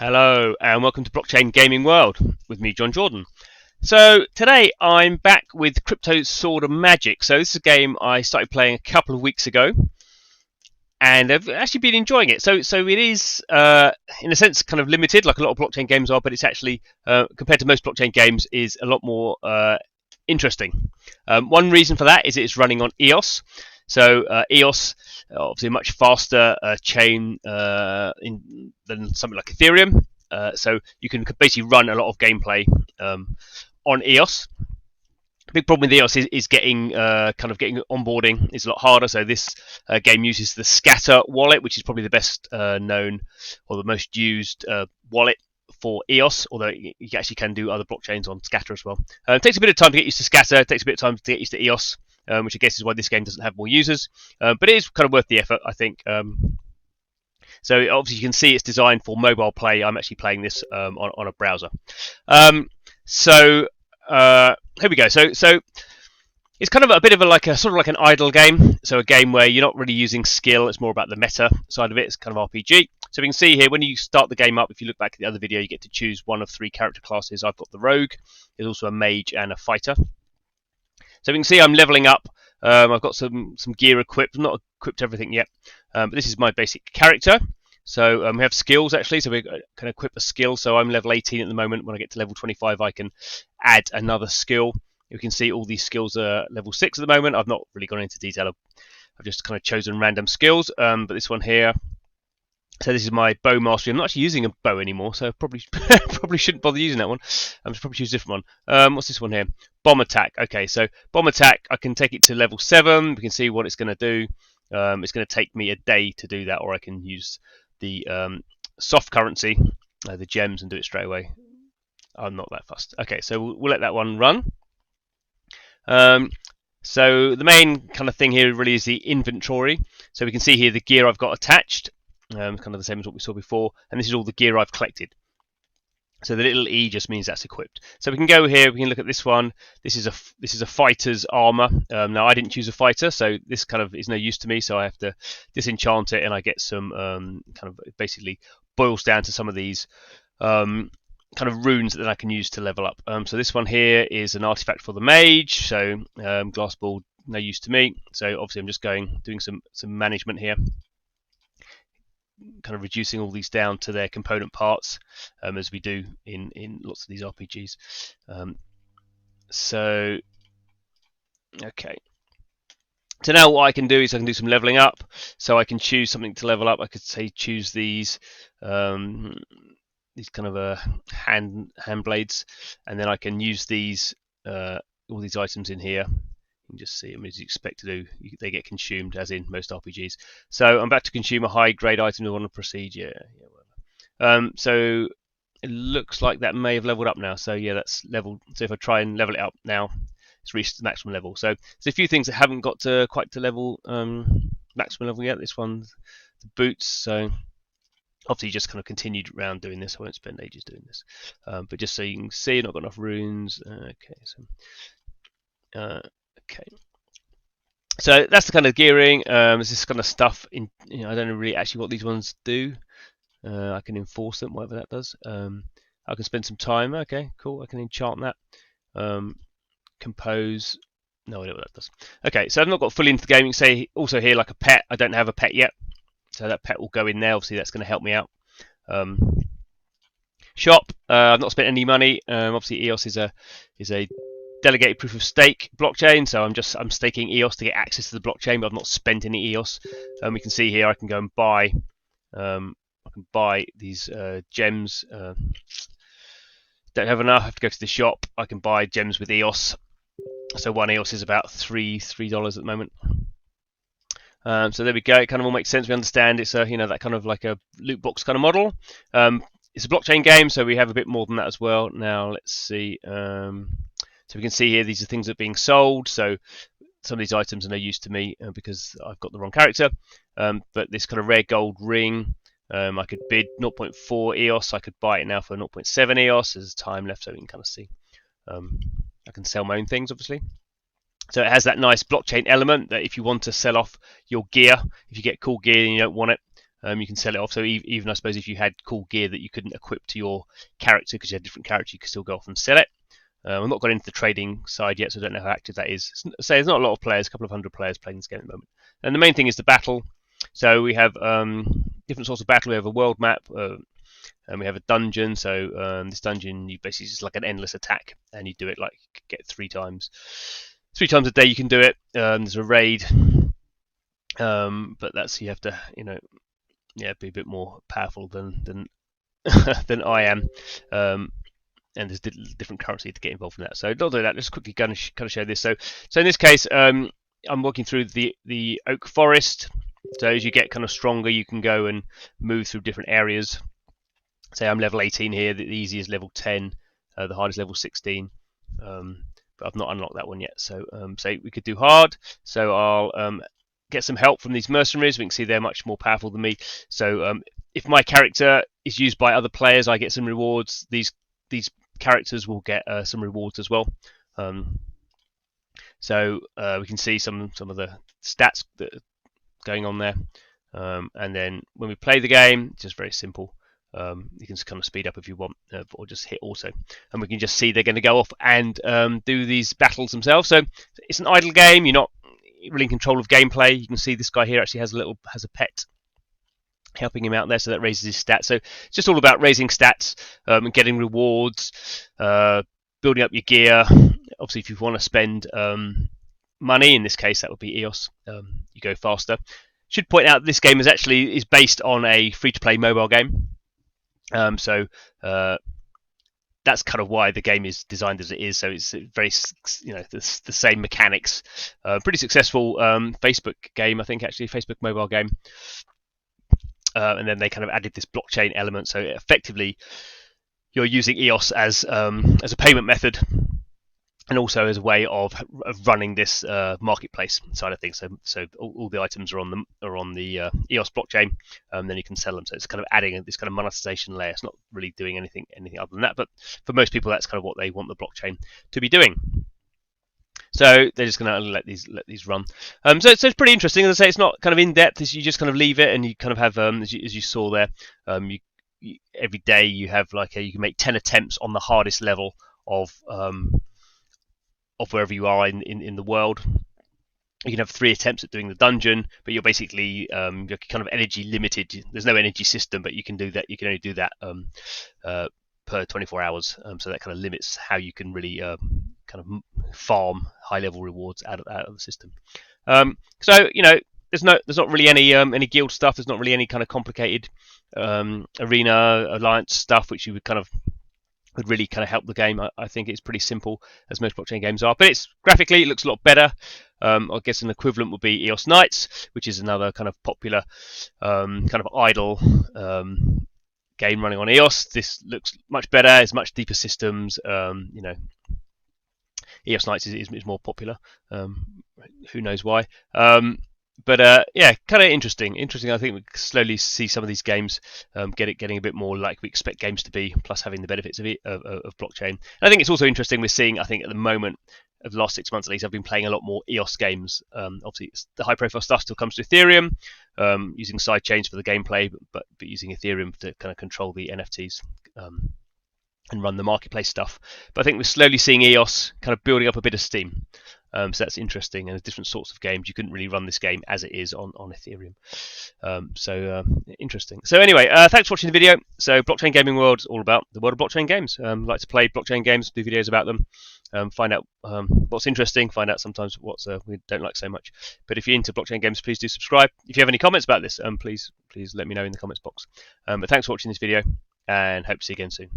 Hello and welcome to Blockchain Gaming World with me, John Jordan. So today I'm back with Crypto Sword of Magic. So this is a game I started playing a couple of weeks ago, and I've actually been enjoying it. So it is, in a sense, kind of limited, like a lot of blockchain games are, but it's actually, compared to most blockchain games, is a lot more interesting. One reason for that is it's running on EOS. So EOS, obviously a much faster chain than something like Ethereum. So you can basically run a lot of gameplay on EOS. Big problem with EOS is getting getting onboarding is a lot harder. So this game uses the Scatter wallet, which is probably the best known or the most used wallet for EOS, although you actually can do other blockchains on Scatter as well. It takes a bit of time to get used to Scatter. It takes a bit of time to get used to EOS, which I guess is why this game doesn't have more users. But it is kind of worth the effort, I think. So obviously you can see it's designed for mobile play. I'm actually playing this on a browser. Here we go. So it's kind of a bit of a sort of like an idle game. So a game where you're not really using skill. It's more about the meta side of it. It's kind of RPG. So we can see here when you start the game up, if you look back at the other video, you get to choose one of 3 character classes. I've got the rogue. There's also a mage and a fighter. So we can see I'm leveling up. I've got some gear equipped. I'm not equipped everything yet, but this is my basic character. So we have skills actually, so we can equip a skill. So I'm level 18 at the moment. When I get to level 25, I can add another skill. You can see all these skills are level 6 at the moment. I've not really gone into detail. I've just kind of chosen random skills. But this one here, so this is my bow mastery. I'm not actually using a bow anymore, so probably shouldn't bother using that one. I'm probably choose a different one. What's this one here? Bomb attack. Okay, so bomb attack, I can take it to level 7. We can see what it's going to do. It's going to take me a day to do that, or I can use the soft currency, the gems, and do it straight away. I'm not that fussed. Okay, so we'll let that one run. So the main kind of thing here really is the inventory. So we can see here the gear I've got attached. Kind of the same as what we saw before, and this is all the gear I've collected. So the little E just means that's equipped. So we can go here. We can look at this one. This is a fighter's armor. Now I didn't choose a fighter, so this kind of is no use to me. So I have to disenchant it, and I get some kind of basically boils down to some of these kind of runes that I can use to level up. So this one here is an artifact for the mage. So glass ball, no use to me. So obviously I'm just doing some management here, kind of reducing all these down to their component parts, as we do in lots of these RPGs. Okay. So now what I can do is I can do some leveling up. So I can choose something to level up. I could say choose these kind of hand blades, and then I can use these all these items in here. You can just see them as you expect to do. They get consumed, as in most RPGs. So I'm about to consume a high-grade item. I want to proceed. Yeah, whatever. So it looks like that may have leveled up now. So yeah, that's leveled. So if I try and level it up now, it's reached the maximum level. So there's a few things that haven't got to quite to level maximum level yet. This one's the boots. So obviously just kind of continued around doing this. I won't spend ages doing this, but just so you can see, I've not got enough runes. Okay, so. Okay, so that's the kind of gearing. There's this kind of stuff in. I don't know really actually what these ones do. I can enforce them, whatever that does. I can spend some time. Okay, cool. I can enchant that. Compose. No idea what that does. Okay, so I've not got fully into the gaming. Say also here like a pet. I don't have a pet yet, so that pet will go in there. Obviously, that's going to help me out. Shop. I've not spent any money. Obviously, EOS is a delegated proof of stake blockchain, so I'm staking EOS to get access to the blockchain, but I've not spent any EOS. We can see here I can go and buy. I can buy these gems. Don't have enough. I have to go to the shop. I can buy gems with EOS. So one EOS is about $3 at the moment. So there we go. It kind of all makes sense. We understand it's that kind of like a loot box kind of model. It's a blockchain game, so we have a bit more than that as well. Now let's see. So we can see here these are things that are being sold. So some of these items are no use to me because I've got the wrong character. But this kind of rare gold ring, I could bid 0.4 EOS. I could buy it now for 0.7 EOS. There's time left, so we can kind of see. I can sell my own things, obviously. So it has that nice blockchain element that if you want to sell off your gear, if you get cool gear and you don't want it, you can sell it off. So even I suppose if you had cool gear that you couldn't equip to your character because you had a different character, you could still go off and sell it. I've not got into the trading side yet, so I don't know how active that is. So there's not a lot of players, a couple of hundred players playing this game at the moment. And the main thing is the battle. So we have different sorts of battle. We have a world map, and we have a dungeon. So this dungeon, you basically just like an endless attack, and you do it like get 3 times. 3 times a day you can do it. There's a raid, but that's you have to be a bit more powerful than than I am. And there's different currency to get involved in that. So not do that. Let's quickly kind of show this. So in this case, I'm walking through the oak forest. So as you get kind of stronger, you can go and move through different areas. Say I'm level 18 here. The easiest level 10. The hardest level 16. But I've not unlocked that one yet. So say we could do hard. So I'll get some help from these mercenaries. We can see they're much more powerful than me. So if my character is used by other players, I get some rewards. These characters will get some rewards as well. So we can see some of the stats that are going on there. And then when we play the game, it's just very simple. You can just kind of speed up if you want, or just hit auto, and we can just see they're going to go off and do these battles themselves. So it's an idle game. You're not really in control of gameplay. You can see this guy here actually has a pet helping him out there, so that raises his stats. So it's just all about raising stats and getting rewards, building up your gear. Obviously, if you want to spend money, in this case that would be EOS, you go faster. Should point out this game is based on a free-to-play mobile game. So that's kind of why the game is designed as it is. So it's very, the same mechanics. Pretty successful Facebook game, I think, actually, Facebook mobile game. And then they kind of added this blockchain element. So effectively, you're using EOS as a payment method, and also as a way of running this marketplace side of things. So all the items are on the EOS blockchain, and then you can sell them. So it's kind of adding this kind of monetization layer. It's not really doing anything other than that, but for most people, that's kind of what they want the blockchain to be doing. So they're just going to let these run. So it's pretty interesting. As I say, it's not kind of in depth. You just kind of leave it, and you kind of have, as you saw there, every day you have you can make 10 attempts on the hardest level of wherever you are in the world. You can have 3 attempts at doing the dungeon, but you're basically you're kind of energy limited. There's no energy system, but you can do that. You can only do that per 24 hours. So that kind of limits how you can really kind of farm high-level rewards out of the system. So there's not really any guild stuff. There's not really any kind of complicated arena alliance stuff, which you would really kind of help the game. I think it's pretty simple, as most blockchain games are. But it's graphically, it looks a lot better. I guess an equivalent would be EOS Knights, which is another kind of popular kind of idle game running on EOS. This looks much better. It's much deeper systems. EOS Knights is more popular. Who knows why? But yeah, kind of interesting. I think we slowly see some of these games getting a bit more like we expect games to be, plus having the benefits of blockchain. And I think it's also interesting. We're seeing, I think, at the moment, of the last 6 months at least, I've been playing a lot more EOS games. Obviously, the high-profile stuff still comes to Ethereum, using sidechains for the gameplay, but using Ethereum to kind of control the NFTs. And run the marketplace stuff. But I think we're slowly seeing EOS kind of building up a bit of steam. So that's interesting, and different sorts of games. You couldn't really run this game as it is on Ethereum. So interesting. So anyway, thanks for watching the video. So Blockchain Gaming World is all about the world of blockchain games. Like to play blockchain games, do videos about them, find out what's interesting, find out sometimes what we don't like so much. But if you're into blockchain games, please do subscribe. If you have any comments about this, please let me know in the comments box. But thanks for watching this video, and hope to see you again soon.